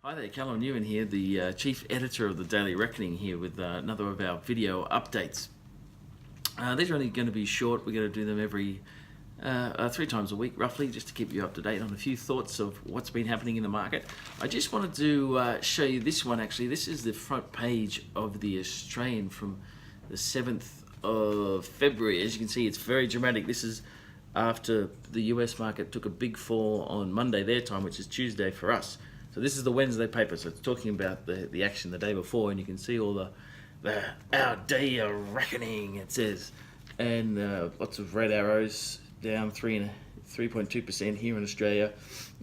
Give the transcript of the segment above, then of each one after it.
Hi there, Callum Newman here, the Chief Editor of the Daily Reckoning here with another of our video updates. These are only going to be short. We're going to do them every 3 times a week roughly, just to keep you up to date on a few thoughts of what's been happening in the market. I just wanted to show you this one actually. This is the front page of the Australian from the 7th of February. As you can see, it's very dramatic. This is after the US market took a big fall on Monday their time, which is Tuesday for us. So this is the Wednesday paper, so it's talking about the action the day before, and you can see all our day of reckoning, it says, and lots of red arrows, down 3.2% here in Australia.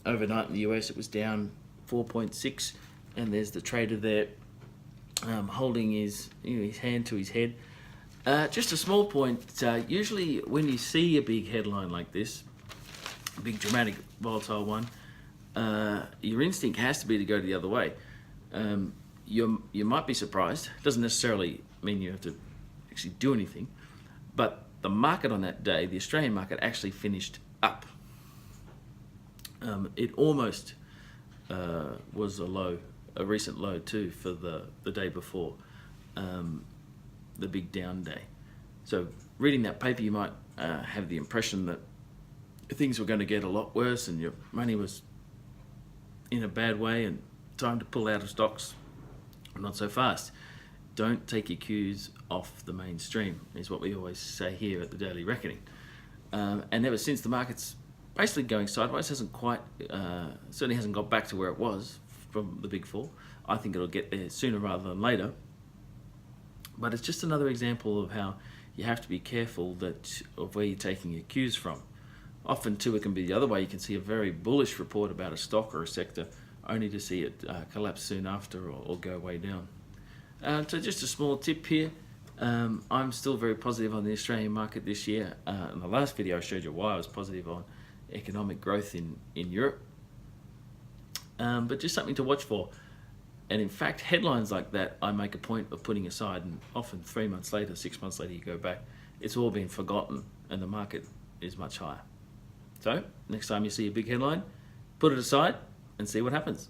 Overnight in the US it was down 4.6%, and there's the trader there holding his hand to his head. Just a small point, usually when you see a big headline like this, a big dramatic volatile one, your instinct has to be to go the other way. You might be surprised. It doesn't necessarily mean you have to actually do anything, but the market on that day, the Australian market, actually finished up. It almost was a recent low too for the day before, the big down day. So reading that paper, you might have the impression that things were going to get a lot worse and your money was in a bad way and time to pull out of stocks. Not so fast. Don't take your cues off the mainstream, is what we always say here at the Daily Reckoning. And ever since, the market's basically going sideways. Certainly hasn't got back to where it was from the big fall. I think it'll get there sooner rather than later. But it's just another example of how you have to be careful of where you're taking your cues from. Often too, it can be the other way. You can see a very bullish report about a stock or a sector, only to see it collapse soon after or go way down. So just a small tip here. I'm still very positive on the Australian market this year. In the last video I showed you why I was positive on economic growth in Europe. But just something to watch for. And in fact, headlines like that I make a point of putting aside, and often 3 months later, 6 months later, you go back, it's all been forgotten and the market is much higher. So next time you see a big headline, put it aside and see what happens.